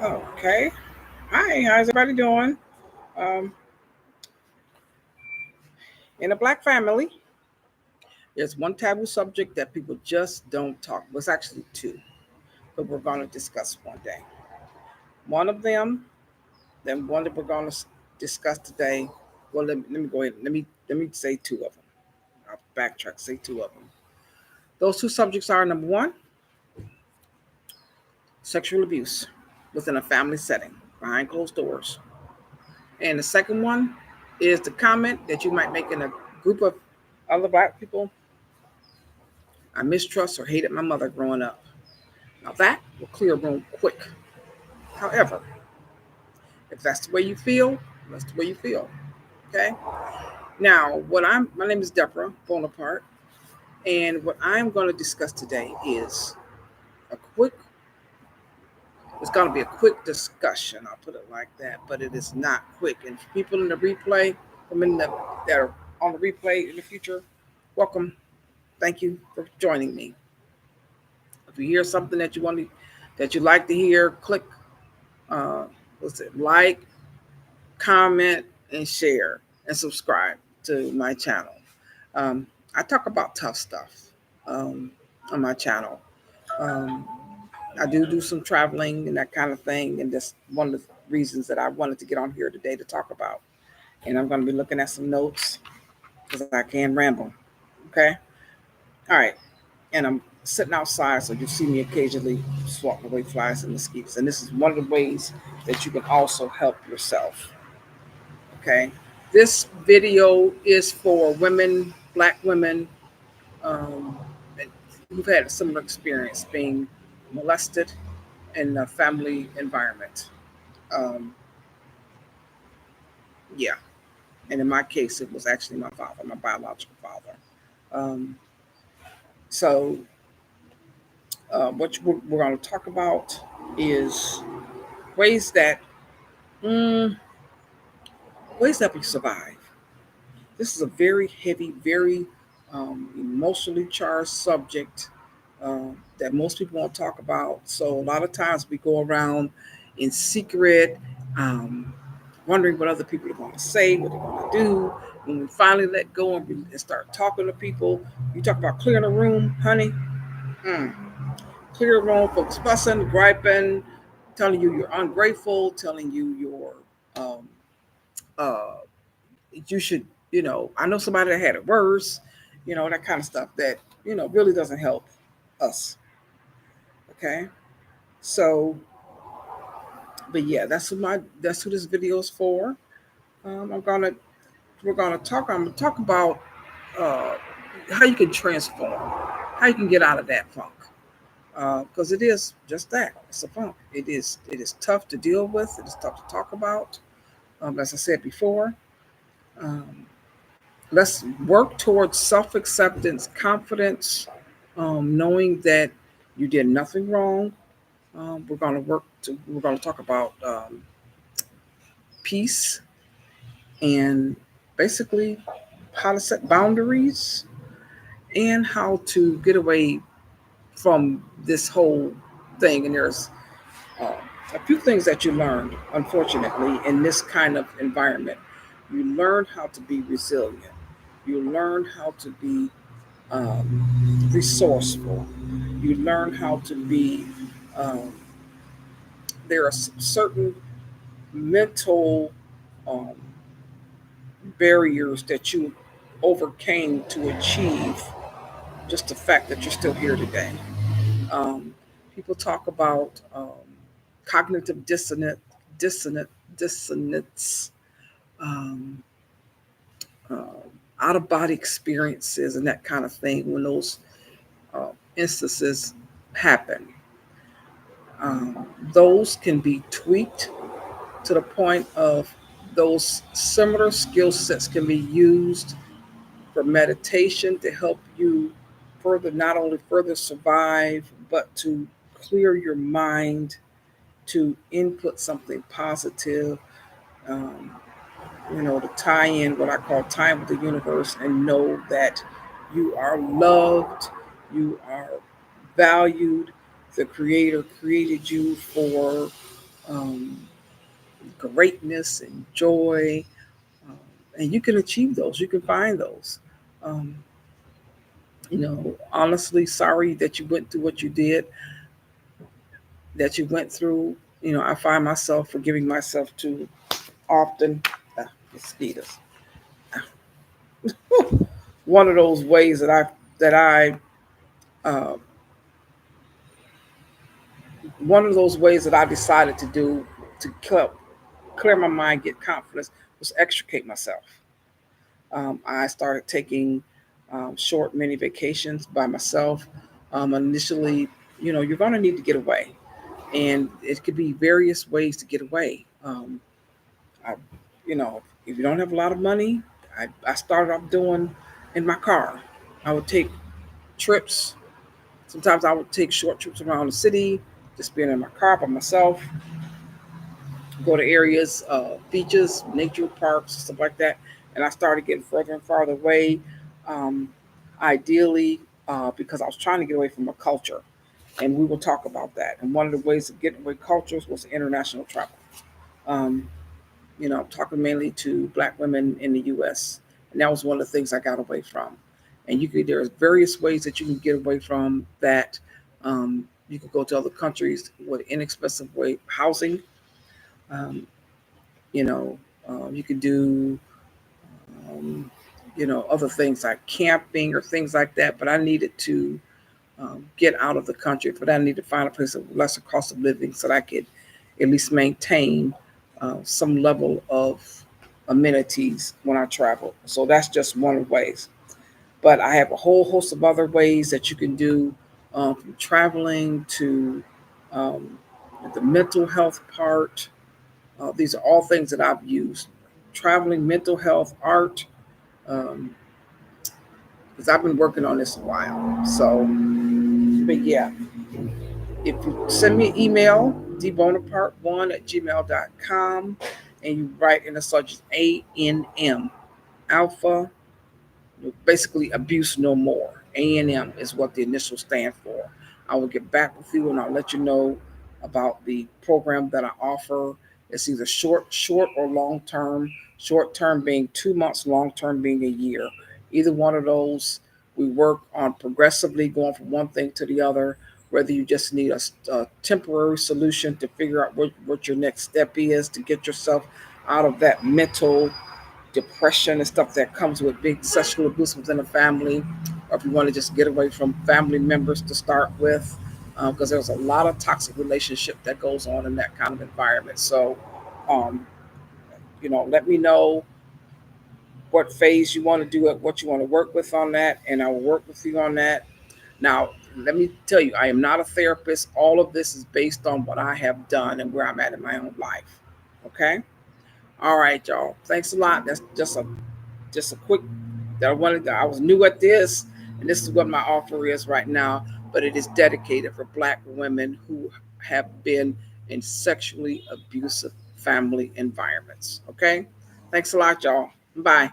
Okay. Hi, how's everybody doing? Um, in a black family, there's one taboo subject that people just don't talk. Well, it's actually two, but we're going to discuss one day. One of them, then one that we're going to discuss today. Well, let me go ahead. Let me say two of them. I'll backtrack. Say two of them. Those two subjects are number one, sexual abuse within a family setting behind closed doors, and the second one is the comment that you might make in a group of other black people. I mistrust or hated my mother growing up. Now that will clear a room quick. However, if that's the way you feel, that's the way you feel. Okay. Now, my name is Deborah Bonaparte, and what I'm going to discuss today is a quick. It's going to be a quick discussion. I'll put it like that, but it is not quick. And for people in the replay, that are on the replay in the future, welcome. Thank you for joining me. If you hear something that you like to hear, click uh, like, comment, and share, and subscribe to my channel. Um, I talk about tough stuff um, on my channel. Um, I do some traveling and that kind of thing, and that's one of the reasons that I wanted to get on here today to talk about. And I'm going to be looking at some notes because I can ramble. Okay, all right. And I'm sitting outside, so you see me occasionally swatting away flies and mosquitoes. And this is one of the ways that you can also help yourself. Okay, this video is for women, black women, um, who've had a similar experience being molested in a family environment. Um, yeah, and in my case, it was actually my father, my biological father. Um, so, what we're going to talk about is ways that mm, ways that we survive. This is a very heavy, very emotionally charged subject that most people won't talk about. So a lot of times we go around in secret, um, wondering what other people are going to say, what they're going to do. When we finally let go and start talking to people, you talk about clearing a room, honey. Mm, clear a room, folks fussing, griping, telling you you're ungrateful, telling you um, uh, you should, I know somebody that had it worse, that kind of stuff that, really doesn't help us. Okay. So, but yeah, that's who this video is for. Um, I'm gonna, I'm gonna talk about uh, how you can transform, how you can get out of that funk. Because it is just that. It's a funk. It is tough to deal with. It is tough to talk about. As I said before, um, let's work towards self acceptance, confidence, knowing that you did nothing wrong. We're going to talk about peace and basically how to set boundaries and how to get away from this whole thing. And there's uh, a few things that you learned, unfortunately, in this kind of environment. You learn how to be resilient. You learn how to be resourceful. You learn how to be. Um, there are certain mental um, barriers that you overcame to achieve just the fact that you're still here today. Um, People talk about cognitive dissonant, dissonance, um, out of body experiences, and that kind of thing when those uh, instances happen. Um, those can be tweaked to the point of those similar skill sets can be used for meditation to help you further, not only further survive, but to clear your mind, to input something positive, to tie in what I call time with the universe and know that You are loved. You are valued. The Creator created you for um, greatness and joy, um, and you can achieve those. You can find those. Um, honestly, sorry that you went through what you did, that you went through. I find myself forgiving myself too often. Mosquitoes. One of those ways that I uh, one of those ways that I decided to do to clear my mind, get confidence, was extricate myself. I started taking short mini vacations by myself. Initially, you're going to need to get away, and it could be various ways to get away. I, if you don't have a lot of money, I started off doing in my car. I would take trips. Sometimes I would take short trips around the city, just being in my car by myself, go to areas, beaches, nature parks, stuff like that. And I started getting further and farther away, um, ideally, because I was trying to get away from a culture. And we will talk about that. And one of the ways of getting away cultures was international travel. Um, I'm talking mainly to Black women in the U.S. And that was one of the things I got away from. And there's various ways that you can get away from that. You can go to other countries with inexpensive way housing. Um, you know, you could do, um, other things like camping or things like that. But I needed to get out of the country. For that, I need to find a place of lesser cost of living so that I could at least maintain some level of amenities when I travel. So that's just one of the ways. But I have a whole host of other ways that you can do, from traveling to um, the mental health part. These are all things that I've used: traveling, mental health, art, um, because I've been working on this a while. So, but yeah, if you send me an email, dbonaparte1@gmail.com, and you write in the subject ANM, Alpha, basically abuse no more. ANM is what the initials stand for. I will get back with you and I'll let you know about the program that I offer. It's either short or long term. Short term being 2 months, long term being a year. Either one of those, we work on progressively going from one thing to the other. Whether you just need a temporary solution to figure out what your next step is to get yourself out of that mental depression and stuff that comes with big sexual abuse within a family, or if you want to just get away from family members to start with, because there's a lot of toxic relationship that goes on in that kind of environment. So, um, let me know what phase you want to do it, what you want to work with on that, and I will work with you on that. Now, let me tell you, I am not a therapist. All of this is based on what I have done and where I'm at in my own life. Okay. All right, y'all. Thanks a lot. That's just a quick that I was new at this, and this is what my offer is right now, but it is dedicated for Black women who have been in sexually abusive family environments. Okay. Thanks a lot, y'all. Bye.